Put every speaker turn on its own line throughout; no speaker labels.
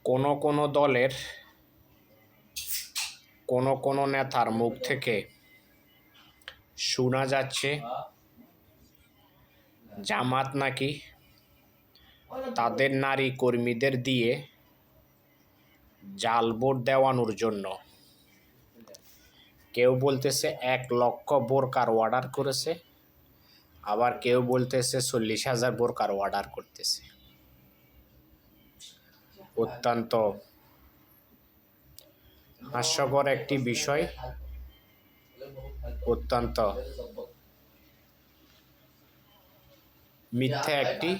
কোনো কোনো দলের কোনো কোনো নেতার মুখ থেকে শোনা যাচ্ছে জামাত নাকি তাদের নারী কর্মীদের দিয়ে জাল ভোট দেওয়ানোর জন্য কেউ বলতেছে 1,00,000 বোরকার অর্ডার করেছে, আবার কেউ বলতেছে 40,000 বোরকার অর্ডার করতেছে। অত্যন্ত হাস্যকর একটি বিষয়, অত্যন্ত মিথ্যা একটি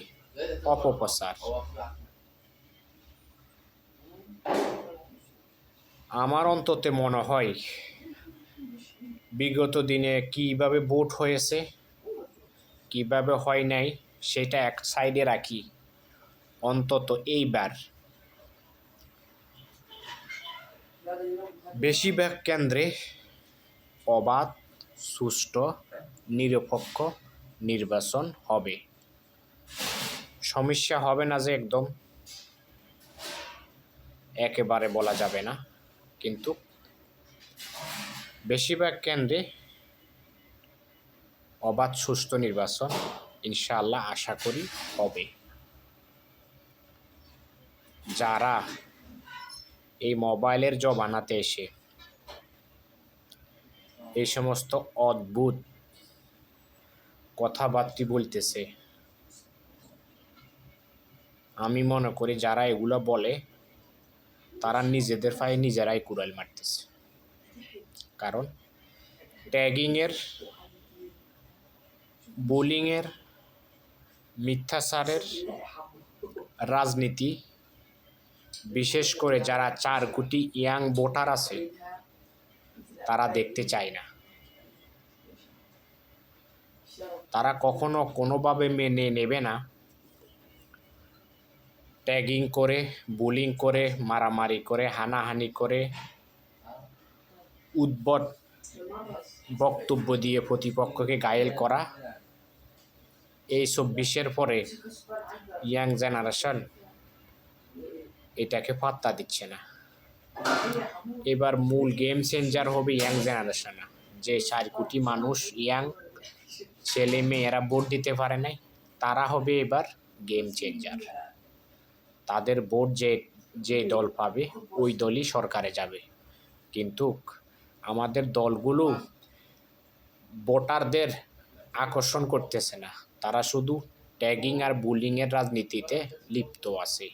অপপ্রচার। আমার অন্তত মনে হয় বিগত দিনে কিভাবে ভোট হয়েছে কিভাবে হয় নাই সেটা এক সাইডে রাখি, অন্তত এইবার বেশিরভাগ কেন্দ্রে অবাধ, সুষ্ঠু, নিরপেক্ষ নির্বাচন হবে। সমস্যা হবে না যে একদম একেবারে বলা যাবে না, কিন্তু বেশিরভাগ কেন্দ্রে অবাধ সুষ্ঠু নির্বাচন ইনশাআল্লাহ আশা করি হবে। যারা এই মোবাইলের জমানাতে এসে এই সমস্ত অদ্ভুত কথাবার্তা বলতেছে, আমি মনে করি যারা এগুলো বলে তারা নিজেদের পায়ে নিজেরাই কুড়াল মারতেছে। কারণ ট্যাগিংয়ের, বুলিংয়ের, মিথ্যাচারের রাজনীতি বিশেষ করে যারা 4 কোটি ইয়াং ভোটার আছে তারা দেখতে চায় না। তারা কখনো কোনোভাবে মেনে নেবে না ট্যাগিং করে, বুলিং করে, মারামারি করে, হানাহানি করে, উদ্ভট বক্তব্য দিয়ে প্রতিপক্ষকে ঘায়েল করা। এই 24-এর পরে ইয়াং জেনারেশন এটাকে পাত্তা দিচ্ছে না। এবার মূল গেম চেঞ্জার হবে ইয়াং জেনারেশন, যে 4 কোটি মানুষ ইয়াং ছেলে মেয়েরা ভোট দিতে পারে নাই, তারা হবে এবার গেম চেঞ্জার। তাদের ভোট যে দল পাবে ওই দলই সরকারে যাবে। কিন্তু আমাদের দলগুলো ভোটারদের আকর্ষণ করতেছে না, তারা শুধু ট্যাগিং আর বুলিংয়ের রাজনীতিতে লিপ্ত আছে।